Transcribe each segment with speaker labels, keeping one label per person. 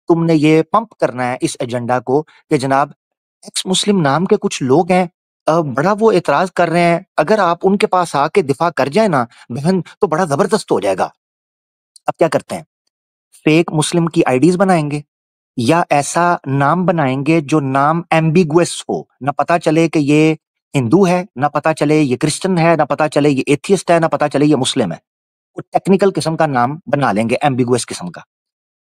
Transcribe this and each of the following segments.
Speaker 1: तुमने ये पंप करना है इस एजेंडा को कि जनाब एक्स मुस्लिम नाम के कुछ लोग हैं, बड़ा वो एतराज कर रहे हैं, अगर आप उनके पास आके दिफा कर जाए ना बहन तो बड़ा जबरदस्त हो जाएगा। अब क्या करते हैं, फेक मुस्लिम की आईडीज बनाएंगे या ऐसा नाम बनाएंगे जो नाम एम्बिगुअस हो, ना पता चले कि ये हिंदू है, ना पता चले ये क्रिश्चियन है, ना पता चले ये एथियस्ट है, ना पता चले ये मुस्लिम है। वो टेक्निकल किस्म का नाम बना लेंगे, एम्बिगुअस किस्म का।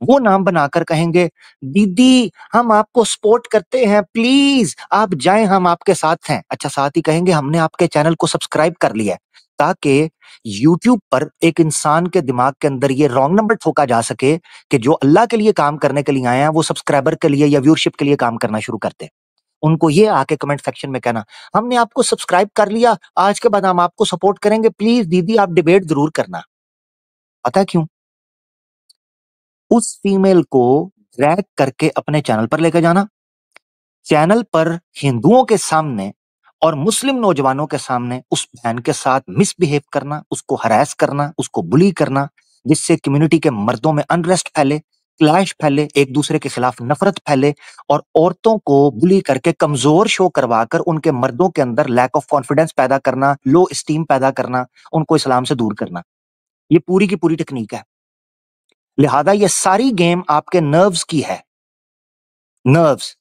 Speaker 1: वो नाम बनाकर कहेंगे दीदी हम आपको सपोर्ट करते हैं, प्लीज आप जाएं, हम आपके साथ हैं। अच्छा, साथ ही कहेंगे हमने आपके चैनल को सब्सक्राइब कर लिया है, ताकि यूट्यूब पर एक इंसान के दिमाग के अंदर ये रॉन्ग नंबर ठोका जा सके कि जो अल्लाह के लिए काम करने के लिए आए हैं वो सब्सक्राइबर के लिए या व्यूअरशिप के लिए काम करना शुरू करते हैं। उनको ये आके कमेंट सेक्शन में कहना हमने आपको सब्सक्राइब कर लिया, आज के बाद हम आपको सपोर्ट करेंगे, प्लीज दीदी आप डिबेट जरूर करना। पता है क्यों? उस फीमेल को ड्रैग करके अपने चैनल पर लेकर जाना, चैनल पर हिंदुओं के सामने और मुस्लिम नौजवानों के सामने उस बहन के साथ मिसबिहेव करना, उसको हरास करना, उसको बुली करना, जिससे कम्युनिटी के मर्दों में अनरेस्ट फैले, क्लैश फैले, एक दूसरे के खिलाफ नफरत फैले, और औरतों को बुली करके कमजोर शो करवाकर उनके मर्दों के अंदर लैक ऑफ कॉन्फिडेंस पैदा करना, लो स्टीम पैदा करना, उनको इस्लाम से दूर करना। ये पूरी की पूरी टेक्निक है। लिहाजा ये सारी गेम आपके नर्व्स की है, नर्व्स।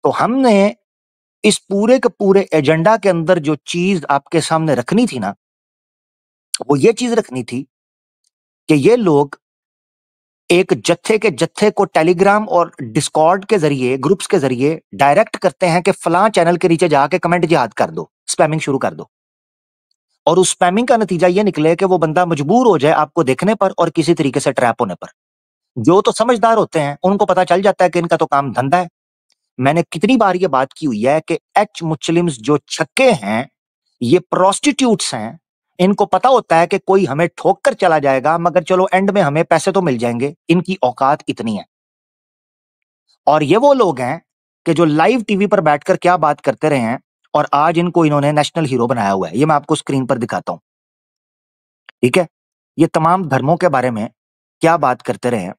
Speaker 1: तो हमने इस पूरे के पूरे एजेंडा के अंदर जो चीज आपके सामने रखनी थी ना, वो ये चीज रखनी थी कि ये लोग एक जत्थे के जत्थे को टेलीग्राम और डिस्कॉर्ड के जरिए, ग्रुप्स के जरिए डायरेक्ट करते हैं कि फलां चैनल के नीचे जाके कमेंट जिहाद कर दो, स्पैमिंग शुरू कर दो। और उस स्पैमिंग का नतीजा ये निकले कि वो बंदा मजबूर हो जाए आपको देखने पर और किसी तरीके से ट्रैप होने पर। जो तो समझदार होते हैं उनको पता चल जाता है कि इनका तो काम धंधा है। मैंने कितनी बार ये बात की हुई है कि एच मुस्लिम्स जो छक्के हैं, ये प्रोस्टिट्यूट्स हैं। इनको पता होता है कि कोई हमें ठोक कर चला जाएगा, मगर चलो एंड में हमें पैसे तो मिल जाएंगे। इनकी औकात इतनी है। और ये वो लोग हैं कि जो लाइव टीवी पर बैठकर क्या बात करते रहे हैं, और आज इनको इन्होंने नेशनल हीरो बनाया हुआ है। ये मैं आपको स्क्रीन पर दिखाता हूं, ठीक है? ये तमाम धर्मों के बारे में क्या बात करते रहे हैं।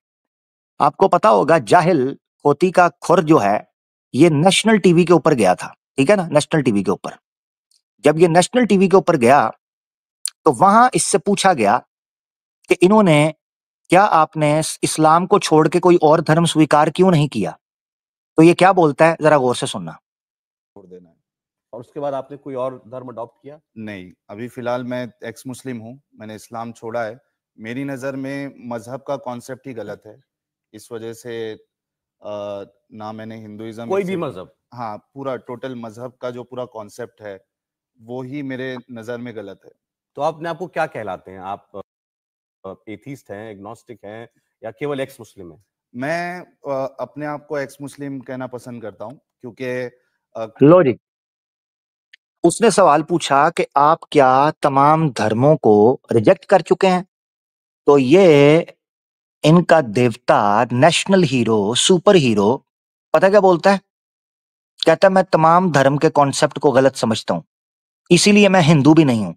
Speaker 1: आपको पता होगा जाहिल खोती का खुर जो है, ये नेशनल टीवी के ऊपर गया था, ठीक है ना? नेशनल टीवी के ऊपर जब ये नेशनल टीवी के ऊपर गया तो वहां इससे पूछा गया कि इन्होंने, क्या आपने इस्लाम को छोड़ के कोई और धर्म स्वीकार क्यों नहीं किया? तो ये क्या बोलता है, जरा गौर से सुनना।
Speaker 2: छोड़ देना है। और उसके बाद आपने कोई और धर्म अडॉप्ट किया?
Speaker 3: नहीं, अभी फिलहाल मैं एक्स मुस्लिम हूँ, मैंने इस्लाम छोड़ा है। मेरी नज़र में मजहब का कॉन्सेप्ट ही गलत है, इस वजह से ना मैंने हिंदुइज्म,
Speaker 2: कोई भी मजहब?
Speaker 3: हाँ, पूरा टोटल मजहब का जो पूरा कॉन्सेप्ट है वो ही मेरे नज़र में गलत है।
Speaker 2: तो आपको क्या कहलाते हैं? आप एथीस्ट हैं, एग्नोस्टिक हैं, या केवल एक्स मुस्लिम हैं?
Speaker 3: मैं अपने आप को एक्स मुस्लिम कहना पसंद करता हूँ, क्योंकि
Speaker 1: लो जी, उसने सवाल पूछा कि आप क्या तमाम धर्मों को रिजेक्ट कर चुके हैं? तो ये इनका देवता, नेशनल हीरो, सुपर हीरो, पता क्या बोलता है? कहता है मैं तमाम धर्म के कॉन्सेप्ट को गलत समझता हूं, इसीलिए मैं हिंदू भी नहीं हूं।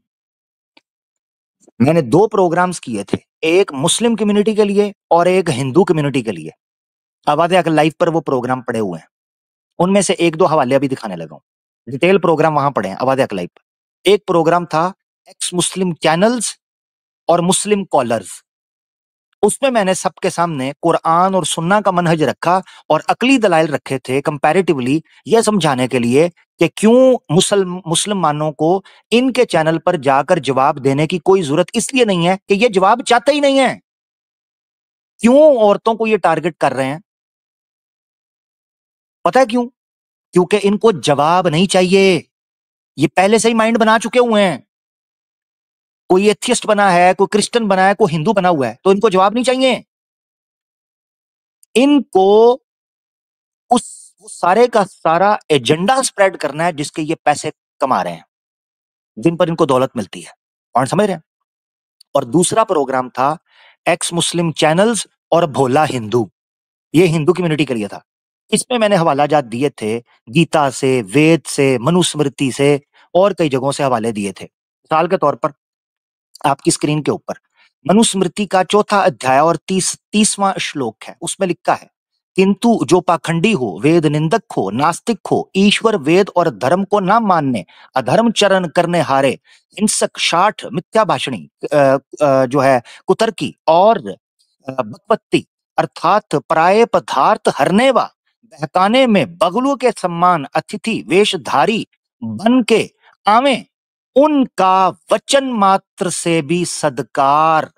Speaker 1: मैंने 2 प्रोग्राम्स किए थे, एक मुस्लिम कम्युनिटी के लिए और एक हिंदू कम्युनिटी के लिए। आवाज़े आकर लाइव पर वो प्रोग्राम पड़े हुए हैं, उनमें से 1-2 हवाले अभी दिखाने लगा हूं। डिटेल प्रोग्राम वहां पड़े हैं आवाज़े आकर लाइव पर। एक प्रोग्राम था एक्स मुस्लिम चैनल्स और मुस्लिम कॉलर्स। उसमें मैंने सबके सामने कुरान और सुन्ना का मनहज रखा और अकली दलाइल रखे थे कंपैरेटिवली, यह समझाने के लिए कि क्यों मुसलमानों को इनके चैनल पर जाकर जवाब देने की कोई जरूरत इसलिए नहीं है कि ये जवाब चाहते ही नहीं है। क्यों औरतों को ये टारगेट कर रहे हैं? पता है क्यों? क्योंकि इनको जवाब नहीं चाहिए। ये पहले से ही माइंड बना चुके हुए हैं। कोई एथियस्ट बना है, कोई क्रिश्चियन बना है, कोई हिंदू बना हुआ है, तो इनको जवाब नहीं चाहिए। इनको उस वो सारे का सारा एजेंडा स्प्रेड करना है जिसके ये पैसे कमा रहे हैं, जिन पर इनको दौलत मिलती है। और समझ रहे हैं? और दूसरा प्रोग्राम था एक्स मुस्लिम चैनल्स और भोला हिंदू। ये हिंदू कम्युनिटी के लिए था। इसमें मैंने हवाला जात दिए थे गीता से, वेद से, मनुस्मृति से और कई जगहों से हवाले दिए थे। मिसाल के तौर पर आपकी स्क्रीन के ऊपर मनुस्मृति का 4था अध्याय और 30वां श्लोक है। उसमें लिखा है किंतु जो पाखंडी हो, वेद निंदक हो, नास्तिक हो, ईश्वर वेद और धर्म को ना मानने, अधर्म चरण करने हारे, हिंसक, शाठ, मिथ्या भाषणी, जो है कुतर्की और बकपत्ती अर्थात पराये पदार्थ हरने व बहकाने में बगलू के सम्मान अतिथि वेशधारी बन के आवे, उनका वचन मात्र से भी सत्कार,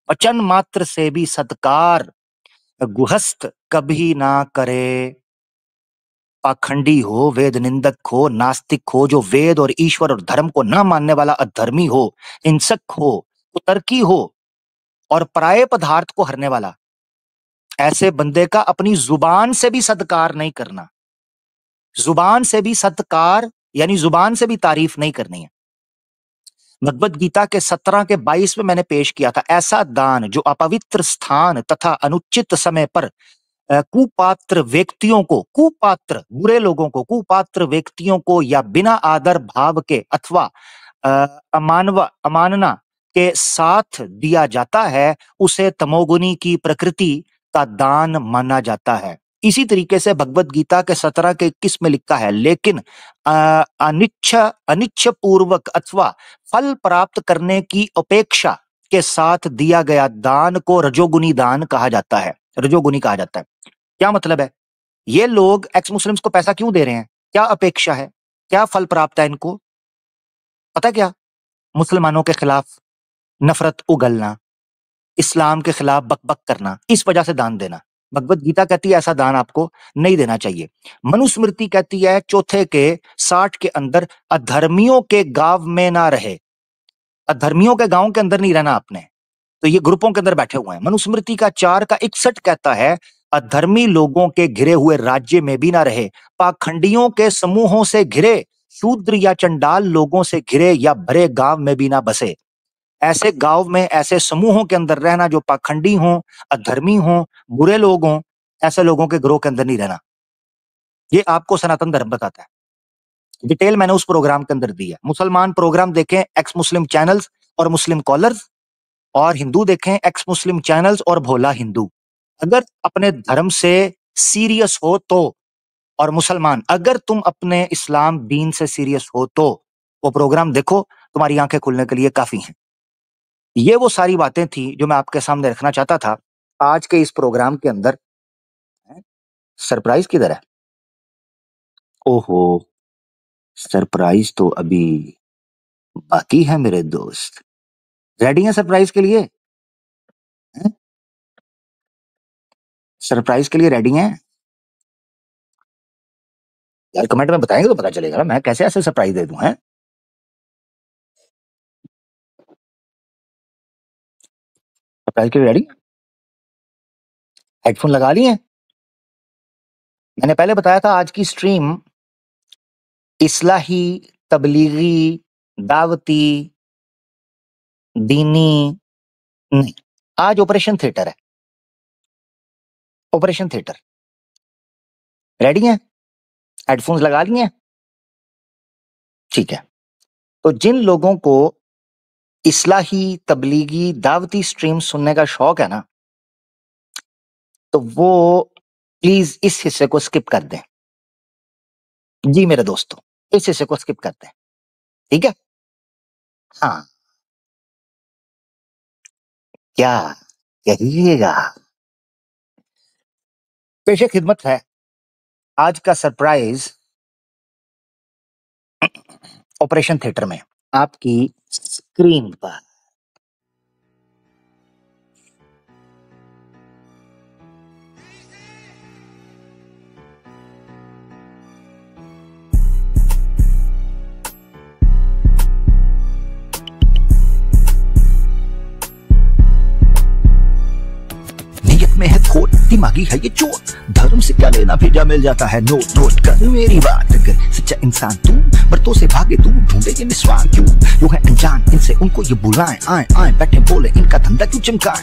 Speaker 1: वचन मात्र से भी सत्कार गुहस्थ कभी ना करे। पाखंडी हो, वेद निंदक हो, नास्तिक हो, जो वेद और ईश्वर और धर्म को ना मानने वाला अधर्मी हो, हिंसक हो, कुतर्की हो और पराये पदार्थ को हरने वाला, ऐसे बंदे का अपनी जुबान से भी सत्कार नहीं करना। जुबान से भी सत्कार यानी जुबान से भी तारीफ नहीं करनी है। भगवत गीता के 17 के 22 में मैंने पेश किया था, ऐसा दान जो अपवित्र स्थान तथा अनुचित समय पर कुपात्र व्यक्तियों को, कुपात्र बुरे लोगों को, कुपात्र व्यक्तियों को या बिना आदर भाव के अथवा अमानना के साथ दिया जाता है, उसे तमोगुनी की प्रकृति का दान माना जाता है। इसी तरीके से भगवत गीता के 17 के 21 में लिखा है, लेकिन अनिच्छ पूर्वक अथवा फल प्राप्त करने की अपेक्षा के साथ दिया गया दान को रजोगुनी दान कहा जाता है, रजोगुनी कहा जाता है। क्या मतलब है? ये लोग एक्स मुस्लिम्स को पैसा क्यों दे रहे हैं? क्या अपेक्षा है? क्या फल प्राप्त है इनको? पता क्या? मुसलमानों के खिलाफ नफरत उगलना, इस्लाम के खिलाफ बकबक करना, इस वजह से दान देना। भगवत गीता कहती है ऐसा दान आपको नहीं देना चाहिए। मनुस्मृति कहती है 4 के 60 के अंदर अधर्मियों के गांव में ना रहे, अधर्मियों के गांव के अंदर नहीं रहना आपने, तो ये ग्रुपों के अंदर बैठे हुए हैं। मनुस्मृति का 4 का 61 कहता है अधर्मी लोगों के घिरे हुए राज्य में भी ना रहे, पाखंडियों के समूहों से घिरे, शूद्र या चंडाल लोगों से घिरे या भरे गांव में भी ना बसे। ऐसे गांव में, ऐसे समूहों के अंदर रहना जो पाखंडी हों, अधर्मी हों, बुरे लोग हों, ऐसे लोगों के ग्रोह के अंदर नहीं रहना। ये आपको सनातन धर्म बताता है। डिटेल मैंने उस प्रोग्राम के अंदर दी है। मुसलमान प्रोग्राम देखें एक्स मुस्लिम चैनल्स और मुस्लिम कॉलर्स, और हिंदू देखें एक्स मुस्लिम चैनल्स और भोला हिंदू। अगर अपने धर्म से सीरियस हो तो, और मुसलमान अगर तुम अपने इस्लाम दीन से सीरियस हो तो वो प्रोग्राम देखो, तुम्हारी आंखें खुलने के लिए काफी हैं। ये वो सारी बातें थी जो मैं आपके सामने रखना चाहता था आज के इस प्रोग्राम के अंदर। सरप्राइज किधर है? ओहो, सरप्राइज तो अभी बाकी है मेरे दोस्त। रेडी हैं सरप्राइज के लिए? सरप्राइज के लिए रेडी हैं यार? कमेंट में बताएंगे तो पता चलेगा ना, मैं कैसे ऐसे सरप्राइज दे दूं। हैं सरप्राइज के लिए रेडी? हेडफोन लगा लिए? मैंने पहले बताया था आज की स्ट्रीम इस्लाही, तबलीगी, दावती, दीनी नहीं, आज ऑपरेशन थिएटर है। Operation theatre. रेडी हैं? हेडफोन्स लगा लिए? ठीक है। तो जिन लोगों को इस्लाही, तबलीगी, दावती स्ट्रीम सुनने का शौक है ना, तो वो प्लीज इस हिस्से को स्किप कर दें। जी मेरे दोस्तों, इस हिस्से को स्किप कर दें, ठीक है? हाँ, क्या कहिएगा? पेशे खिदमत है आज का सरप्राइज ऑपरेशन थिएटर में आपकी स्क्रीन पर। में है खोट, दिमागी है ये चोट, धर्म से क्या लेना, भेजा मिल जाता है नोट। नोट कर मेरी बात, अगर सच्चा इंसान तू, बरतों से भागे तू, ढूंढे ये निस्वान क्यों, यो है अनजान इनसे उनको ये बुलाएं, आए आए बैठे बोले इनका धंधा क्यों चमकाएं।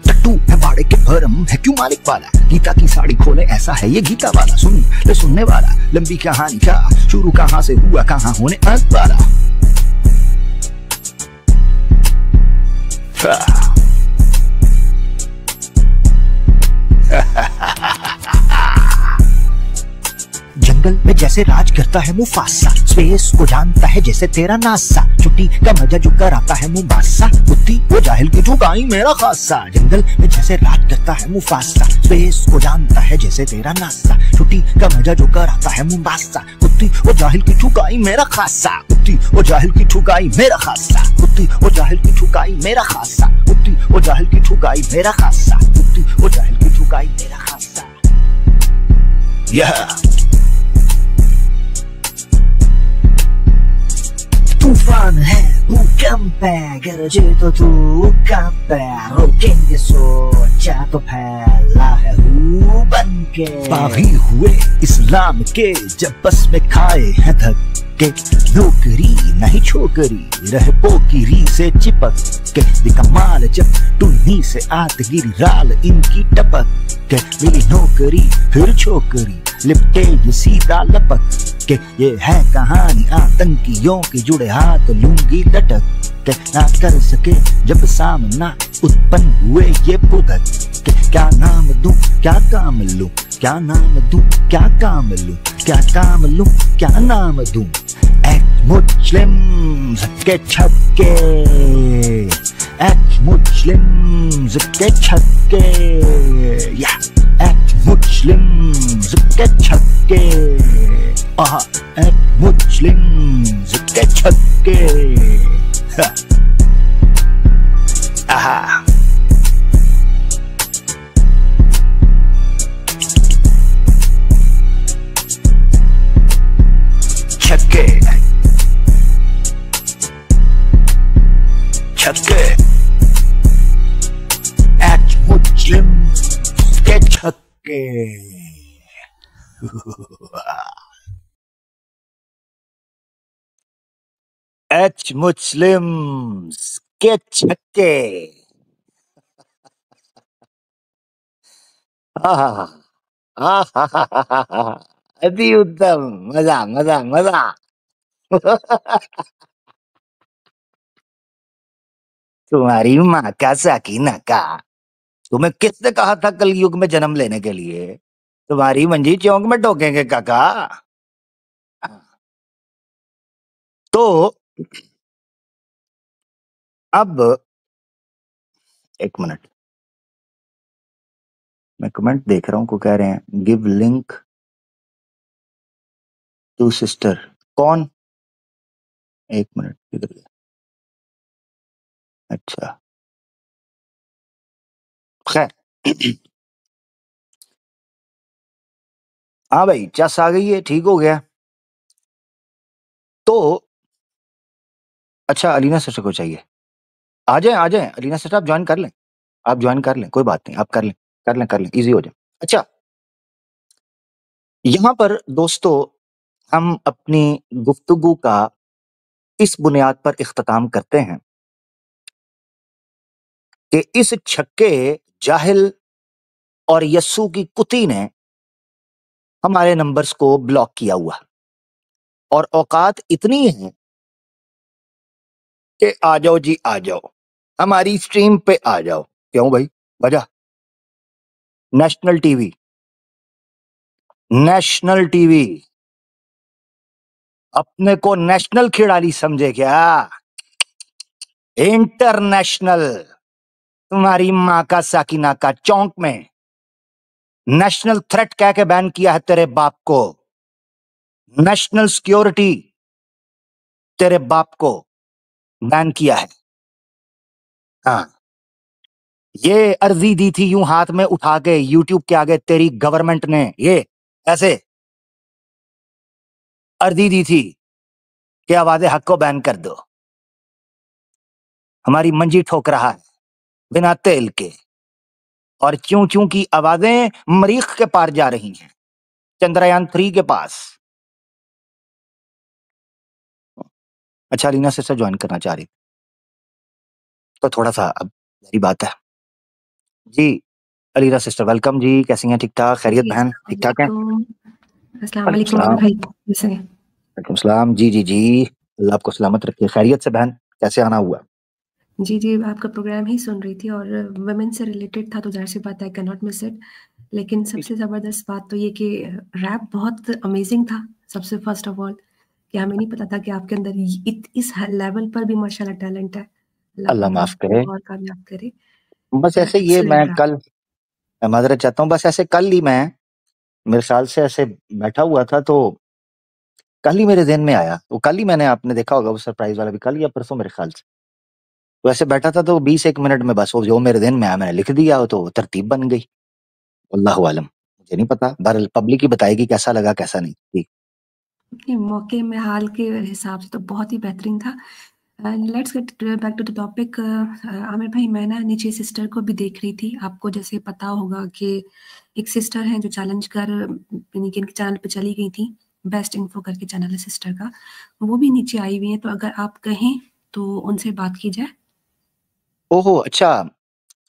Speaker 1: टट्टू है बाड़े के भरम है क्यों मालिक वाला, गीता की साड़ी खोले ऐसा है ये गीता वाला, सुन ले सुनने वाला, लंबी कहानी का शुरू कहां से हुआ कहां होने अंत वाला। जैसे राज करता है मुफासा, स्पेस को जानता है जैसे तेरा नासा, छुट्टी का मजा जो कराता है मुबासा, बुद्धि वो जाहिल की ठुकाई मेरा खासा, जंगल में जैसे राज करता है मुफासा, स्पेस को जानता है जैसे तेरा नासा, छुट्टी का मजा जो कराता है मुबासा, बुद्धि वो जाहिल की ठुकाई मेरा खासा, बुद्धि वो जाहिल की ठुकाई मेरा खासा, बुद्धि वो जाहिल की ठुकाई मेरा खासा, बुद्धि वो जाहिल की ठुकाई मेरा खासा, बुद्धि वो जाहिल की ठुकाई मेरा खासा। तूफान है, भूकंप है, गरजे तो तू कंप है, रोकेंगे सोचा तो फैला है हूँ बन के, बागी हुए इस्लाम के जब बस में खाए हैं धक्के, नौकरी नहीं छोकरी रहे पोकिरी से चिपक के, दिकमाल जब टुन्नी से आत गिरी राल इनकी टपक के, मिली नौकरी फिर छोकरी लिपटे ये सीधा लपक के, ये है कहानी आतंकियों की जुड़े हाथ लूंगी लटक के, ना कर सके जब सामना उत्पन्न हुए ये पुदक के, क्या नाम दूं क्या काम लूं, क्या नाम दूं क्या काम लूं, क्या काम लूं क्या नाम दूं, एक्ट मुस्लिम्स के छक्के, एक्ट मुस्लिम्स के छक्के, या एक्ट मुस्लिम्स के छक्के, आहा एक्ट मुस्लिम्स के छक्के, आहा छक्के छक्के, एक्ट मुस्लिम्स के छक्के। एच मुस्लिम्स के छक्के। अति उत्तम, मजा मजा मजा। तुम्हारी माँ का साकीना का, तुम्हें किसने कहा था कलयुग में जन्म लेने के लिए? तुम्हारी मंजी चौक में ठोकेंगे काका। तो अब एक मिनट, मैं कमेंट देख रहा हूं को कह रहे हैं गिव लिंक टू सिस्टर। कौन? एक मिनट, किधर गया? अच्छा खैर, हाँ भाई चस आ गई है, ठीक हो गया। तो अच्छा अलीना सिस्टर को चाहिए, आ जाए अलीना सिस्टर, आप ज्वाइन कर लें, आप ज्वाइन कर लें, कोई बात नहीं, आप कर लें, इजी हो जाए। अच्छा, यहां पर दोस्तों हम अपनी गुफ्तगू का इस बुनियाद पर इख्तिताम करते हैं कि इस छक्के जाहिल और यस्सू की कुती ने हमारे नंबर्स को ब्लॉक किया हुआ, और औकात इतनी है कि आ जाओ जी आ जाओ, हमारी स्ट्रीम पे आ जाओ। क्यों भाई, वजह नेशनल टीवी, नेशनल टीवी अपने को नेशनल खिलाड़ी समझे क्या? इंटरनेशनल। तुम्हारी माँ का साकिना का चौंक में नेशनल थ्रेट कह के बैन किया है तेरे बाप को, नेशनल सिक्योरिटी तेरे बाप को बैन किया है। हाँ, ये अर्जी दी थी यूं हाथ में उठा के यूट्यूब के आगे तेरी गवर्नमेंट ने, ये ऐसे अर्जी दी थी कि आवाज़े हक को बैन कर दो। हमारी मंजी ठोक रहा है बिना तेल के, और चूं चूं की आवाजें मरीख के पार जा रही हैं, चंद्रयान 3 के पास। अच्छा, रीना सिस्टर ज्वाइन करना चाह रही, तो थोड़ा सा अब मेरी बात है जी। अलीना सिस्टर वेलकम जी, कैसी हैं? ठीक ठाक, खैरियत बहन? ठीक ठाक है?
Speaker 4: अस्सलाम वालेकुम भाई, कैसे हैं?
Speaker 1: वालेकुम सलाम। जी जी जी, अल्लाह आपको सलामत रखे। खैरियत से बहन, कैसे आना हुआ?
Speaker 4: जी जी, आपका प्रोग्राम ही सुन रही थी और वुमेन से रिलेटेड था, तो जाहिर सी बात है, I can not miss it. लेकिन सबसे ज़बरदस्त बात तो ये कि रैप बहुत अमेजिंग था, सबसे फर्स्ट ऑफ ऑल कि हमें नहीं पता था कि आपके अंदर इस लेवल पर भी माशाल्लाह टैलेंट है।
Speaker 1: अल्लाह
Speaker 4: पाक
Speaker 1: माफ
Speaker 4: आपको
Speaker 1: करे।
Speaker 4: और कामयाब करे।
Speaker 1: बस ऐसे ये मैं
Speaker 4: एक्सीलेंट रहा।
Speaker 1: कल मैं माजरत चाहता हूँ, बस ऐसे कल ही मैं मेरे ख्याल से ऐसे बैठा हुआ था, तो कल ही मेरे ज़हन में आया, तो कल ही मैंने, आपने देखा होगा वो सरप्राइज़ वाला भी कल या परसों मेरे ख्याल से। तो ऐसे बैठा था तो 20-1 मिनट में बस वो जो मेरे ज़हन में आया मैंने लिख दिया, तो वो तरतीब बन गई। अल्लाहु आलम, मुझे नहीं पता, बहरहाल पब्लिक ही बताएगी कैसा लगा कैसा नहीं। जी।
Speaker 4: नहीं, मौके में हाल के हिसाब से तो बहुत ही बेहतरीन था। Let's get back to the topic. Aamir भाई, मैं ना नीचे सिस्टर को भी देख रही थी। आपको जैसे पता होगा कि एक सिस्टर हैं जो चैलेंज कर यानी कि इनके चैनल पे चली गई थी। बेस्ट इन्फो करके चैनल है सिस्टर का, वो भी नीचे आई हुई हैं। तो अगर आप कहें तो उनसे बात की जाए।
Speaker 1: ओहो! अच्छा,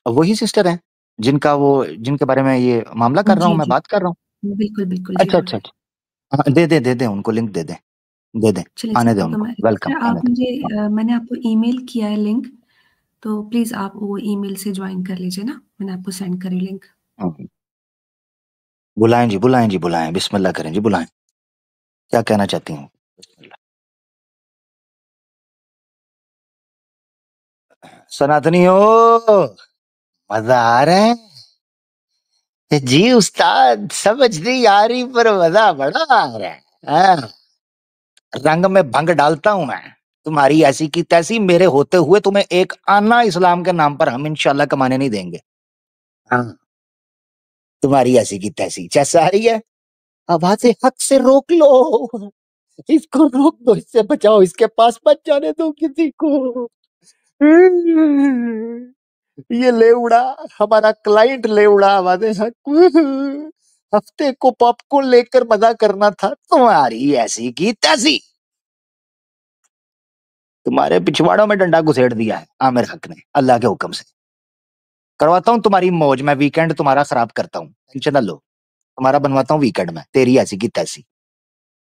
Speaker 1: वही सिस्टर हैं, जिनके बारे में ये मामला कर रहा
Speaker 4: जी
Speaker 1: हूँ, मैं
Speaker 4: जी,
Speaker 1: बात कर रहा हूँ।
Speaker 4: बिल्कुल बिल्कुल, जी
Speaker 1: अच्छा,
Speaker 4: हाँ।
Speaker 1: अच्छा, अच्छा। हाँ, दे दें उनको लिंक दे दें, दे दें,
Speaker 4: चलिए
Speaker 1: आने
Speaker 4: सर,
Speaker 1: दें
Speaker 4: तो
Speaker 1: उनको,
Speaker 4: मैं
Speaker 1: वेलकम
Speaker 4: सर,
Speaker 1: आने
Speaker 4: आप
Speaker 1: दें।
Speaker 4: मुझे
Speaker 1: हाँ,
Speaker 4: मैंने आपको ईमेल किया है लिंक, तो प्लीज़ आप वो ईमेल से ज्वाइन कर लीजिए ना। मैंने आपको सेंड करी लिंक।
Speaker 1: हुँ। बुलाएँ जी, बुलाएँ, बिस्मिल्लाह करें जी, बुलाएँ। क्या कहना चाहती हैं? बिस्मिल्लाह। सनातनियों, मज़ा आ रहा है? जी उस्ताद, समझ नहीं आ रही पर मज़ा बड़ा आ रहा है। हाँ, रंग में भंग डालता हूँ मैं। तुम्हारी ऐसी की तैसी, मेरे होते हुए तुम्हें एक आना इस्लाम के नाम पर हम इंशाल्लाह कमाने नहीं देंगे। हाँ, तुम्हारी ऐसी की तैसी। चैस आ रही है? आवाज़े हक से रोक लो। इसको रोक दो, इससे बचाओ, इसके पास मत जाने दो किसी को। ये लेवड़ा, हमारा क्लाइंट लेवड़ा आवाज़े हक, हफ्ते को पॉपकॉर्न लेकर मज़ा करना था, तुम्हारी ऐसी की तैसी। तुम्हारे पिछवाड़ों में डंडा घुसेड़ दिया है आमिर हक ने, अल्लाह के हुक्म से। करवाता हूँ तुम्हारी मौज, मैं वीकेंड तुम्हारा खराब करता हूँ, टेंशन ना लो। तुम्हारा बनवाता हूँ वीकेंड में, तेरी ऐसी की तैसी।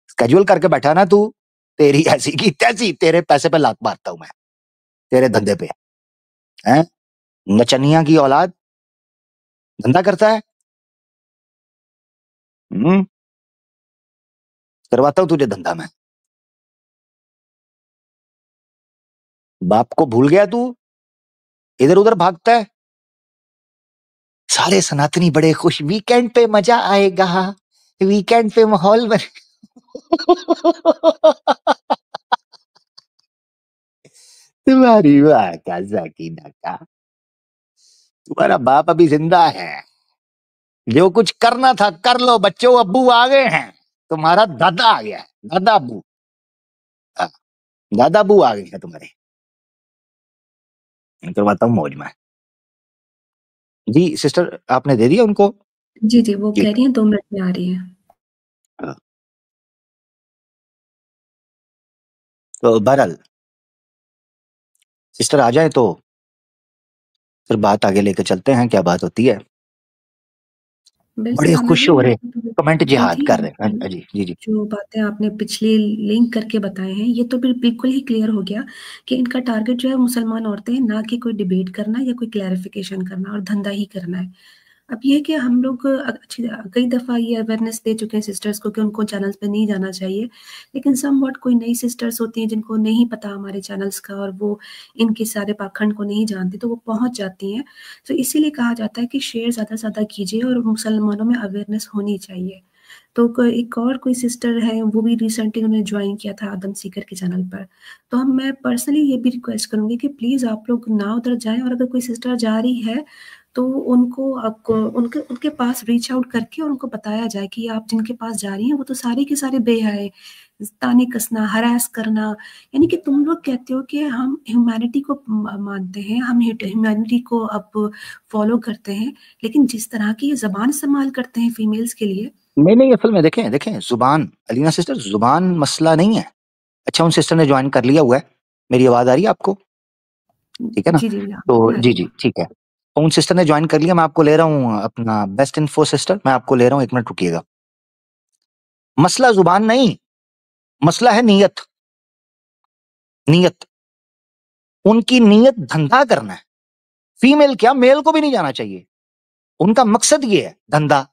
Speaker 1: स्केड्यूल करके बैठा ना तू, तेरी ऐसी की तैसी, तेरे पैसे पे लात मारता हूँ मैं, तेरे धंधे पे। हैं? नचनिया की औलाद, धंधा करता है? हम्म, करवाता हूँ तुझे धंधा मैं। बाप को भूल गया तू, इधर उधर भागता है। सारे सनातनी बड़े खुश, वीकेंड पे मजा आएगा, वीकेंड पे माहौल बने। तुम्हारी वाह का जाकीना का, तुम्हारा बाप अभी जिंदा है, जो कुछ करना था कर लो बच्चों, अब्बू आ गए हैं। तुम्हारा दादा आ गया है, दादा अब्बू। हाँ, दादा अब्बू आ गए हैं तुम्हारे। करवाता हूँ मौज में। जी सिस्टर, आपने दे दिया उनको?
Speaker 4: जी जी, वो
Speaker 1: जी।
Speaker 4: कह रही हैं 2 मिनट में आ रही हैं।
Speaker 1: हाँ, तो बहरहाल सिस्टर आ जाए तो फिर बात आगे लेके चलते हैं, क्या बात होती है। बड़े
Speaker 4: बिल्कुल आमिर
Speaker 1: खुश
Speaker 4: भाई,
Speaker 1: हो
Speaker 4: मैं
Speaker 1: रहे,
Speaker 4: आपको तो
Speaker 1: कमेंट
Speaker 4: रही
Speaker 1: जिहाद
Speaker 4: थी।
Speaker 1: कर रहे हैं। जी जी जी।
Speaker 4: जो बातें आपने पिछले लिंक करके बताए हैं, ये तो बिल्कुल ही क्लियर हो गया कि इनका टारगेट जो है मुसलमान औरतें हैं, ना कि कोई डिबेट करना या कोई क्लैरिफिकेशन करना और धंधा ही करना है। अब ये है कि हम लोग कई दफ़ा ये अवेयरनेस दे चुके हैं सिस्टर्स को कि उनको चैनल्स पे नहीं जाना चाहिए। लेकिन समव्हाट कोई नई सिस्टर्स होती हैं जिनको नहीं पता हमारे चैनल्स का और वो इनके सारे पाखंड को नहीं जानती, तो वो पहुँच जाती हैं। तो इसीलिए कहा जाता है कि शेयर ज़्यादा से ज़्यादा कीजिए और मुसलमानों में अवेयरनेस होनी चाहिए। तो एक और कोई सिस्टर है, वो भी रिसेंटली उन्होंने ज्वाइन किया था आदम सीकर के चैनल पर। तो हम मैं पर्सनली ये भी रिक्वेस्ट करूँगी कि प्लीज़ आप लोग ना उधर जाएँ, और अगर कोई सिस्टर जा रही है तो उनको आपको उनके उनके पास रीच आउट करके और उनको बताया जाए कि आप जिनके पास जा रही हैं वो तो सारे के सारे बेहयाए, ताने कसना, हरास करना। यानी कि तुम लोग कहते हो कि हम ह्यूमैनिटी को मानते हैं, हम ह्यूमैनिटी को अब फॉलो करते हैं, लेकिन जिस तरह की ये ज़बान इस्तेमाल करते हैं फीमेल्स के लिए।
Speaker 1: नहीं असल में देखें देखें, जुबान, अलीना सिस्टर, जुबान मसला नहीं है। अच्छा, उन सिस्टर ने ज्वाइन कर लिया हुआ है, मेरी आवाज आ रही है आपको? ठीक है ना?
Speaker 4: जी, जी, हाँ,
Speaker 1: तो
Speaker 4: आ
Speaker 1: जी
Speaker 4: रही
Speaker 1: जी
Speaker 4: है।
Speaker 1: ठीक है, तो उन सिस्टर ने ज्वाइन कर लिया। मैं आपको ले रहा हूँ अपना बेस्ट इन्फो सिस्टर, मैं आपको ले रहा हूँ, 1 मिनट रुकिएगा। मसला जुबान नहीं, मसला है नीयत। नीयत, उनकी नीयत धंधा करना है। फीमेल क्या, मेल को भी नहीं जाना चाहिए। उनका मकसद ये है, धंधा।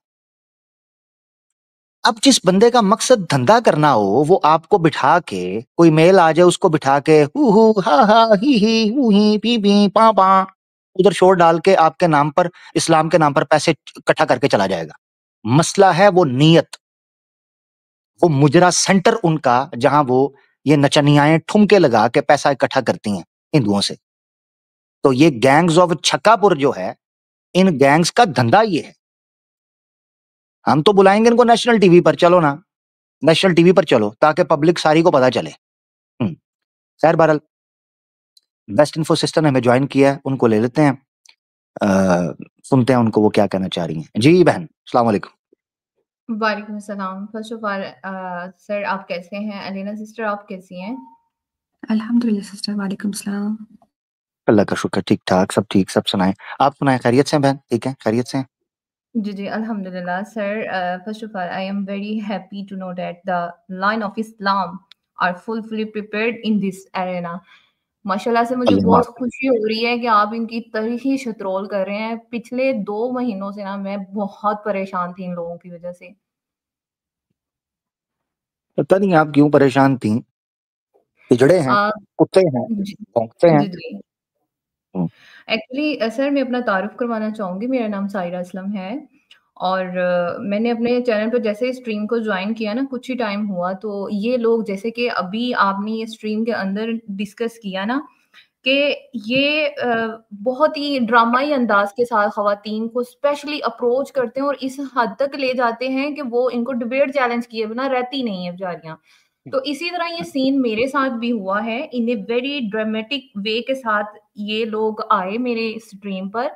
Speaker 1: अब जिस बंदे का मकसद धंधा करना हो वो आपको बिठा के, कोई मेल आ जाए उसको बिठा के हु हा हा he who he P P पा पा उधर शोर डाल के आपके नाम पर, इस्लाम के नाम पर पैसे इकट्ठा करके चला जाएगा। मसला है वो नीयत, वो मुजरा सेंटर उनका जहां वो ये नचनियाएं ठुमके लगा के पैसा इकट्ठा करती हैं हिंदुओं से। तो ये गैंग्स ऑफ छक्कापुर जो है, इन गैंग्स का धंधा ये है। हम तो बुलाएंगे इनको नेशनल टीवी पर, चलो ना नेशनल टीवी पर चलो ताकि पब्लिक सारी को पता चले। खैर बहरहाल बेस्ट इन्फो सिस्टम ने हमें ज्वाइन किया है, उनको ले लेते हैं, सुनते हैं उनको वो क्या कहना चाह रही हैं। जी बहन, अस्सलाम वालेकुम।
Speaker 5: वालेकुम अस्सलाम। फर्स्ट ऑफ ऑल सर आप कैसे हैं? अलीना सिस्टर आप कैसी हैं?
Speaker 4: अल्हम्दुलिल्लाह सिस्टर, वालेकुम सलाम।
Speaker 1: अल्लाह का शुक्र, ठीक ठाक, सब ठीक, सब सुनाएं। आप सुनाएं, खैरियत से हैं बहन? ठीक है, खैरियत से हैं?
Speaker 5: जी, जी, अल्हम्दुलिल्लाह sir. First of all I am very happy to know that the line of Islam are fully prepared in this arena. माशाल्लाह से मुझे
Speaker 1: अल्लाह
Speaker 5: बहुत
Speaker 1: माफ।
Speaker 5: खुशी हो रही है कि आप इनकी तरीही शत्रोल कर रहे हैं। पिछले 2 महीनों से ना मैं बहुत परेशान थी इन लोगों की वजह से।
Speaker 1: पता नहीं आप क्यों परेशान थी, पिजड़े हैं,
Speaker 5: अ,
Speaker 1: कुत्ते हैं,
Speaker 5: जी,
Speaker 1: भौंकते हैं।
Speaker 5: जी, जी। एक्चुअली सर मैं अपना तारुफ करवाना चाहूँगी। मेरा नाम सायरा असलम है और मैंने अपने चैनल पर जैसे ही स्ट्रीम को जॉइन किया ना, कुछ ही टाइम हुआ तो ये लोग जैसे कि अभी आपने ये स्ट्रीम के अंदर डिस्कस किया ना कि ये बहुत ही ड्रामाई अंदाज के साथ खवातीन को स्पेशली अप्रोच करते हैं और इस हद तक ले जाते हैं कि वो इनको डिबेट चैलेंज किए बिना रहती नहीं है बेचारियाँ। तो इसी तरह ये सीन मेरे साथ भी हुआ है। इन ए वेरी ड्रामेटिक वे के साथ ये लोग आए मेरे स्ट्रीम पर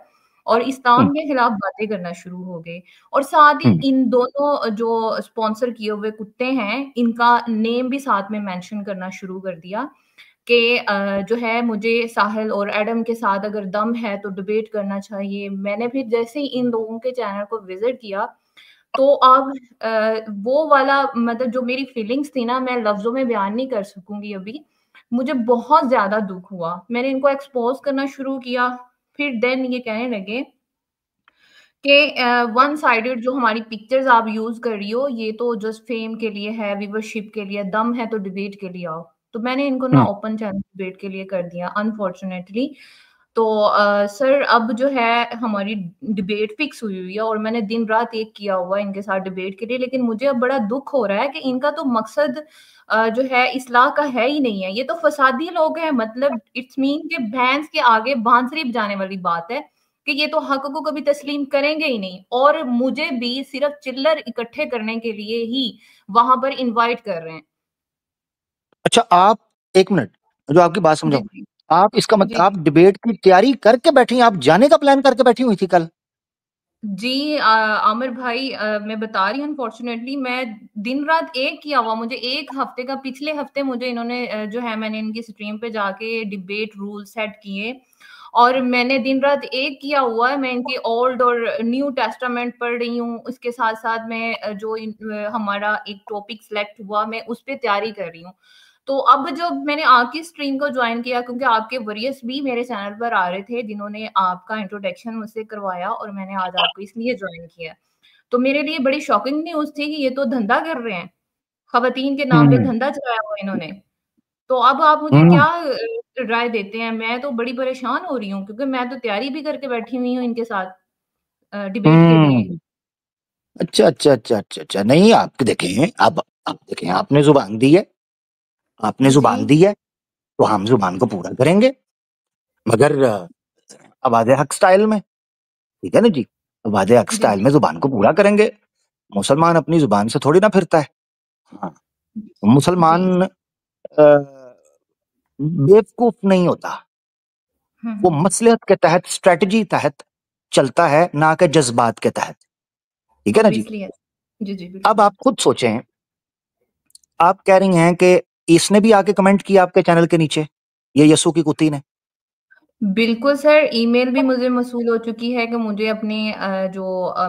Speaker 5: और इस्लाम के खिलाफ बातें करना शुरू हो गए और साथ ही इन दोनों जो स्पॉन्सर किए हुए कुत्ते हैं, इनका नेम भी साथ में मेंशन करना शुरू कर दिया कि जो है मुझे साहिल और एडम के साथ अगर दम है तो डिबेट करना चाहिए। मैंने फिर जैसे ही इन लोगों के चैनल को विज़िट किया तो अब वो वाला मतलब जो मेरी फीलिंग्स थी ना मैं लफ्ज़ों में बयान नहीं कर सकूँगी अभी। मुझे बहुत ज़्यादा दुःख हुआ। मैंने इनको एक्सपोज़ करना शुरू किया, फिर देन ये कहने लगे कि वन साइडेड जो हमारी पिक्चर्स आप यूज़ कर रही हो, ये तो जस्ट फेम के लिए है, व्यूवरशिप के लिए, दम है तो डिबेट के लिए आओ। तो मैंने इनको ना ओपन चैनल डिबेट के लिए कर दिया अनफॉर्च्यूनेटली। तो सर अब जो है हमारी डिबेट फिक्स हुई हुई है और मैंने दिन-रात एक किया हुआ है इनके साथ डिबेट के लिए, लेकिन मुझे अब बड़ा दुःख हो रहा है कि इनका तो मकसद जो है इस्लाह का है ही नहीं है। ये तो फसादी लोग हैं मतलब इट्स मीन कि भैंस के आगे बांसुरी बजाने वाली बात है कि ये तो हक को कभी तस्लीम करेंगे ही नहीं और मुझे भी सिर्फ चिल्लर इकट्ठे करने के लिए ही वहाँ पर इनवाइट कर रहे हैं।
Speaker 1: अच्छा आप एक मिनट, जो आपकी बात
Speaker 5: जी,
Speaker 1: समझाऊं,
Speaker 5: जी।
Speaker 1: आप इसका मतलब
Speaker 5: जी,
Speaker 1: आप
Speaker 5: जी।
Speaker 1: डिबेट की तैयारी करके बैठी, आप जाने का प्लान करके बैठी हुई थी कल?
Speaker 5: जी आमिर भाई मैं बता रही हूँ अनफॉर्च्यूनेटली मैं दिन-रात एक किया हुआ मुझे 1 हफ्ते का पिछले हफ्ते मुझे इन्होंने जो है मैंने इनकी स्ट्रीम पे जाके डिबेट रूल सेट किए और मैंने दिन-रात एक किया हुआ है। मैं इनकी ओल्ड और न्यू टेस्टामेंट पढ़ रही हूँ। उसके साथ-साथ मैं हमारा एक टॉपिक सिलेक्ट हुआ मैं उस पे तैयारी कर रही हूँ। तो अब जब मैंने आपकी स्ट्रीम को जॉइन किया क्योंकि आपके वरीयर्स भी मेरे चैनल पर आ रहे थे जिन्होंने आपका इंट्रोडक्शन मुझसे करवाया और मैंने आज आपको इसलिए जॉइन किया। तो मेरे लिए बड़ी शॉकिंग न्यूज़ थी कि ये तो धंधा कर रहे हैं। ख़वातीन के नाम पे
Speaker 1: हम्म
Speaker 5: धंधा चलाया हुआ इन्होंने। तो अब आप मुझे
Speaker 1: हम्म
Speaker 5: क्या राय देते हैं? मैं तो बड़ी परेशान हो रही हूँ क्योंकि मैं तो तैयारी भी करके बैठी हुई हूँ इनके साथ डिबेट के लिए।
Speaker 1: हम्म अच्छा अच्छा अच्छा अच्छा अच्छा, नहीं आप देखें, आप देखें, आपने जुबान दी है, आपने
Speaker 5: जी।
Speaker 1: जुबान दी है तो हम जुबान को पूरा करेंगे, मगर आवाज़ हक स्टाइल में, ठीक है ना जी? आवाज़ हक
Speaker 5: जी,
Speaker 1: स्टाइल
Speaker 5: जी।
Speaker 1: में जुबान को पूरा करेंगे। मुसलमान अपनी जुबान से थोड़ी ना फिरता है। हाँ,
Speaker 5: जी।
Speaker 1: मुसलमान बेवकूफ नहीं होता,
Speaker 5: हुँ,
Speaker 1: वो
Speaker 5: हुँ।
Speaker 1: मसलहत के तहत, स्ट्रेटजी तहत चलता है, ना कि जज्बात के तहत, ठीक है ना जी?
Speaker 5: Obviously yes. जी, जी,
Speaker 1: अब
Speaker 5: बिल्कुल।
Speaker 1: आप खुद सोचें, आप कह रही हैं कि इसने भी आके कमेंट किया आपके चैनल के नीचे, ये यस्सु की कुत्ती ने?
Speaker 5: बिल्कुल सर, ईमेल भी मुझे मौसूल हो चुकी है कि मुझे अपने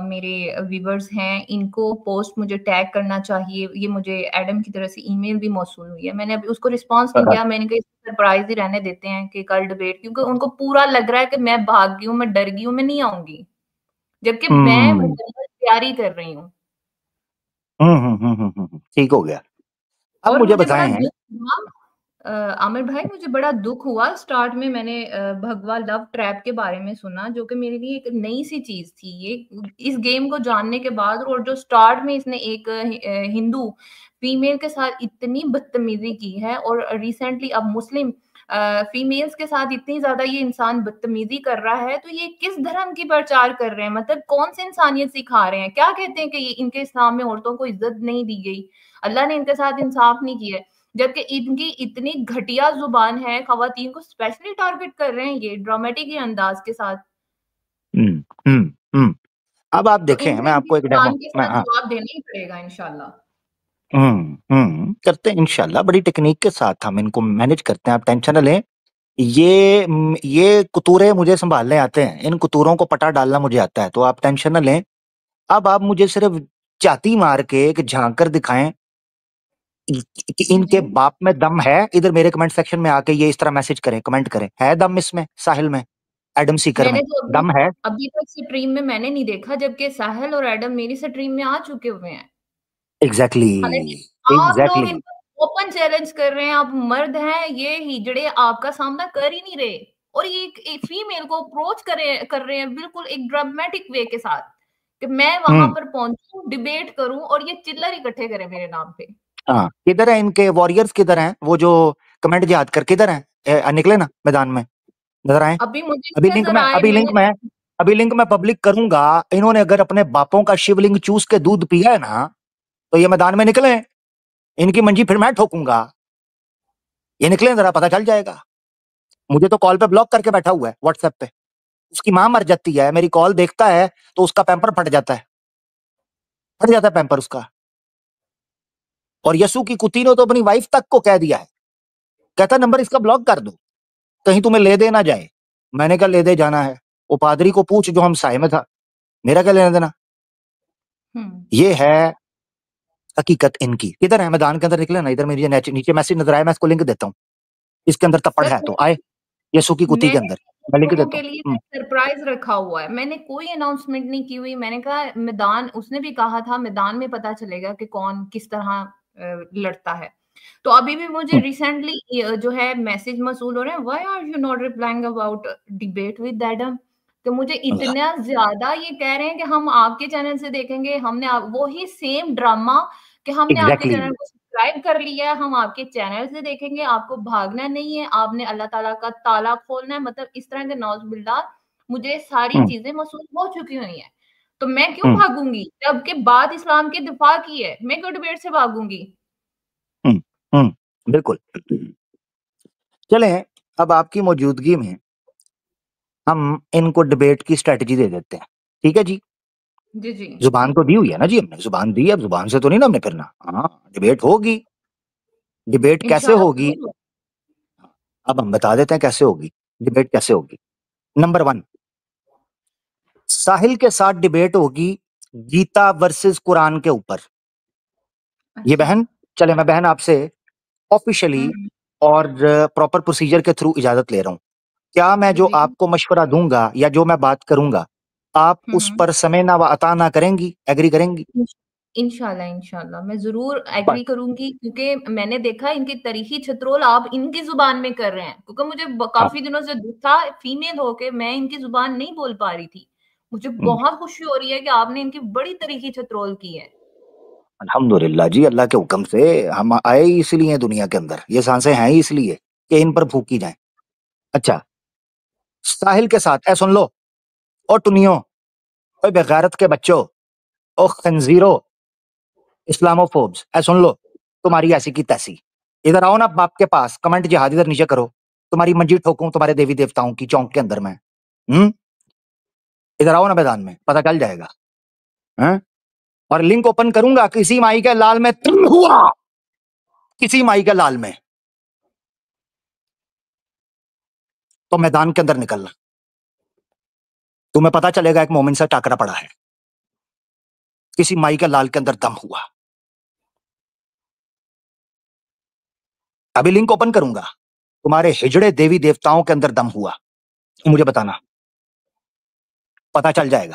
Speaker 5: मेरे व्यूअर्स हैं, इनको पोस्ट मुझे टैग करना चाहिए। ये मुझे एडम की तरफ से ईमेल भी मौसूल हुई है। मैंने अभी उसको रिस्पॉन्स नहीं किया, मैंने कहा इसको सरप्राइज़ ही रहने देते हैं कि कल डिबेट क्योंकि उनको पूरा लग रहा है कि मैं भाग गई हूँ, मैं डर गई हूँ, मैं नहीं आऊँगी। जबकि मैं
Speaker 1: हम्म
Speaker 5: मुकम्मल तैयारी कर रही हूँ।
Speaker 1: ठीक हो गया। अब
Speaker 5: और
Speaker 1: मुझे
Speaker 5: मुझे बड़ा
Speaker 1: बताएं।
Speaker 5: दुःख हुआ आमिर भाई, मुझे बड़ा दुःख हुआ स्टार्ट में मैंने भगवा लव ट्रैप के बारे में सुना, जो कि मेरे लिए एक नई सी चीज़ थी। ये इस गेम को जानने के बाद, और जो स्टार्ट में इसने एक हिंदू फीमेल के साथ इतनी बदतमीज़ी की है, और रिसेंटली अब मुस्लिम फीमेल्स के साथ इतनी ज़्यादा ये इंसान बदतमीज़ी कर रहा है, तो ये किस धर्म की प्रचार कर रहे हैं? मतलब कौन-सी इंसानियत सिखा रहे हैं? क्या कहते हैं कि ये इनके इस्लाम में औरतों को इज़्ज़त नहीं दी गई, अल्लाह ने इनके साथ इंसाफ नहीं किया है। जबकि इनकी इतनी घटिया ज़ुबान है, ख़वातीन को स्पेशली टारगेट कर रहे हैं ये ड्रामेटिक ही अंदाज़ के साथ।
Speaker 1: हुँ, हुँ, हुँ। अब आप
Speaker 5: तो
Speaker 1: देखें,
Speaker 5: इनको
Speaker 1: मैं
Speaker 5: इनकी
Speaker 1: आपको एक डेमो
Speaker 5: ज़ुबान के
Speaker 1: मैं
Speaker 5: साथ
Speaker 1: हाँ।
Speaker 5: जवाब देना ही पड़ेगा इंशाअल्लाह।
Speaker 1: करते हैं इंशाल्लाह, बड़ी टेक्नीक के साथ हम इनको मैनेज करते हैं, आप टेंशन ना लें। ये कुतूरे मुझे सँभालने आते हैं, इन कुतूरों को पटा डालना मुझे आता है, तो आप टेंशन ना लें। अब आप मुझे सिर्फ़ छाती मार के एक झाँक कर दिखाएँ कि
Speaker 5: जी,
Speaker 1: इनके
Speaker 5: जी।
Speaker 1: बाप में दम है, इधर मेरे कमेंट सेक्शन में आके ये इस तरह मैसेज करें, कमेंट करें, है दम इसमें, साहिल में, एडम सीकर
Speaker 5: मैंने
Speaker 1: में,
Speaker 5: तो
Speaker 1: दम है?
Speaker 5: अभी तक स्ट्रीम में मैंने नहीं देखा, जबकि साहिल और एडम मेरी स्ट्रीम में आ चुके हुए हैं।
Speaker 1: एग्ज़ैक्टली,
Speaker 5: हालाँकि आप लोग
Speaker 1: एग्ज़ैक्टली।
Speaker 5: इनको ओपन चैलेंज कर रहे हैं, आप मर्द हैं, ये हिजड़े आपका सामना कर ही नहीं रहे, और ये एक फीमेल को अप्रोच कर रहे हैं बिल्कुल एक ड्रामेटिक वे के साथ, कि मैं वहाँ
Speaker 1: हुँ,
Speaker 5: पर पहुँचूँ, डिबेट करूँ और ये चिल्लर इकट्ठे करें मेरे नाम पे।
Speaker 1: हाँ, किधर हैं इनके वॉरियर्स किधर हैं? वो जो कमेंट जिहाद कर किधर हैं? निकले ना मैदान में, नज़र आएँ?
Speaker 5: अभी मुझे
Speaker 1: अभी
Speaker 5: नहीं
Speaker 1: लिंक
Speaker 5: नज़र
Speaker 1: मैं
Speaker 5: आए,
Speaker 1: अभी लिंक
Speaker 5: मैंने
Speaker 1: मैं अभी लिंक मैं पब्लिक करूँगा, इन्होंने अगर अपने बापों का शिवलिंग चूस के दूध पिया है ना, तो ये मैदान में निकलें, इनकी मंजी फिर मैं ठोकूँगा। ये निकलें ज़रा, पता चल जाएगा। मुझे तो कॉल पे ब्लॉक करके बैठा हुआ है व्हाट्सएप पे। उसकी माँ मर जाती है, मेरी कॉल देखता है तो उसका पैम्पर फट जाता है। फट जाता है पैम्पर उसका। और यसू की कुत्ती ने तो अपनी वाइफ तक को कह दिया है, कहता नंबर इसका ब्लॉक कर दो, कहीं तुम्हें ले दे ना जाए। मैंने कहा ले दे जाना है, वो पादरी को पूछ जो हम साए में था, मेरा क्या लेना देना।
Speaker 5: हुँ।
Speaker 1: ये है हकीकत इनकी। किधर है मैदान के अंदर निकले ना, इधर मेरी नीचे मैसेज नजर आया, मैं इसको लिंक देता हूँ, इसके अंदर तप्पड़
Speaker 5: सर,
Speaker 1: है तो आए यसू की कुत्ती के
Speaker 5: मैंने
Speaker 1: अंदर, मैं लिंक
Speaker 5: लोगों
Speaker 1: देता
Speaker 5: के
Speaker 1: हूँ।
Speaker 5: लिए सरप्राइज़ रखा हुआ है। मैंने कोई अनाउंसमेंट नहीं की हुई। मैंने कहा मैदान, उसने भी कहा था मैदान में पता चलेगा कि कौन किस तरह लड़ता है। तो अभी भी मुझे रिसेंटली जो है मैसेज मौसूल हो रहे हैं, why are you not replying about debate with Adam? तो मुझे इतना ज़्यादा ये कह रहे हैं कि हम आपके चैनल से देखेंगे, हमने आप वही सेम ड्रामा कि हमने आपके
Speaker 1: एग्जैक्टली।
Speaker 5: चैनल को सब्सक्राइब कर लिया है, हम आपके चैनल से देखेंगे, आपको भागना नहीं है, आपने अल्लाह ताला का ताला खोलना है, मतलब इस तरह के नौज़ुबिल्लाह मुझे सारी चीज़ें मौसूल हो चुकी हुई हैं। तो मैं क्यों भागूँगी? जबकि बात इस्लाम के दिफ़ा की है, मैं क्यों डिबेट से भागूँगी?
Speaker 1: बिल्कुल। चलें, अब आपकी मौजूदगी में हम इनको डिबेट की स्ट्रेटजी दे देते हैं, ठीक है जी?
Speaker 5: जी, जी।
Speaker 1: जुबान तो दी हुई है ना जी हमने, जुबान दी है, अब जुबान से तो नहीं ना हमने फिरना। हाँ, डिबेट होगी। डिबेट कैसे
Speaker 5: इंशाअल्लाह
Speaker 1: होगी?
Speaker 5: ज़रूर हो।
Speaker 1: अब हम बता देते हैं कैसे होगी। डिबेट कैसे होगी? नंबर 1, साहिल के साथ डिबेट होगी गीता वर्सेस कुरान के ऊपर। ये
Speaker 5: अच्छा।
Speaker 1: बहन, चले मैं बहन आपसे ऑफिशियली
Speaker 5: हुँ,
Speaker 1: और प्रॉपर प्रोसीजर के थ्रू इजाज़त ले रहा हूँ। क्या मैं
Speaker 5: जी,
Speaker 1: जो
Speaker 5: जी।
Speaker 1: आपको मशवरा दूँगा या जो मैं बात करूँगा, आप
Speaker 5: हुँ,
Speaker 1: उस
Speaker 5: हुँ।
Speaker 1: पर समेना व अता ना करेंगी? एग्री करेंगी?
Speaker 5: इंश इंशाअल्लाह, इंशाअल्लाह मैं ज़रूर
Speaker 1: बस।
Speaker 5: एग्री करूँगी, क्योंकि मैंने देखा इनकी तरीक़ी छत्रोल आप इनकी ज़ुबान में कर रहे हैं, क्योंकि मुझे
Speaker 1: हाँ।
Speaker 5: काफ़ी दिनों से दुःख था, फीमेल होके मैं इनकी ज़ुबान नहीं बोल पा रही थी। मुझे
Speaker 1: हुँ।
Speaker 5: बहुत खुशी हो रही है कि आपने इनकी बड़ी तरीक़ी छत्रोल की है।
Speaker 1: अल्हम्दुलिल्लाह जी, अल्लाह के हुक्म से हम आए ही इसलिए हैं दुनिया के अंदर। ये सांसें हैं ही इसलिए कि इन पर फूँकी जाएँ। अच्छा, साहिल के साथ सुन लो, ओ टुन्नियों, ओए बेगैरत के बच्चों, ओ खंज़ीरों, इस्लामोफोब्स, सुन लो, तुम्हारी ऐसी की तैसी। इधर आओ ना बाप के पास, कमेंट जिहाद इधर नीचे करो। तुम्हारी मंजी ठोकूँ तुम्हारे देवी-देवताओं की चौक के अंदर मैं। हुँ? इधर आओ ना मैदान में, पता चल जाएगा। हैं? और लिंक ओपन करूँगा किसी माई के लाल में तुम हुआ, किसी माई के लाल में, तो मैदान के अंदर निकलना। तुम्हें पता चलेगा एक मोमिन से टाकरा पड़ा है। किसी माई के लाल के अंदर दम हुआ। अभी लिंक ओपन करूँगा, तुम्हारे हिजड़े देवी-देवताओं के अंदर दम हुआ। मुझे बताना, पता चल जाएगा।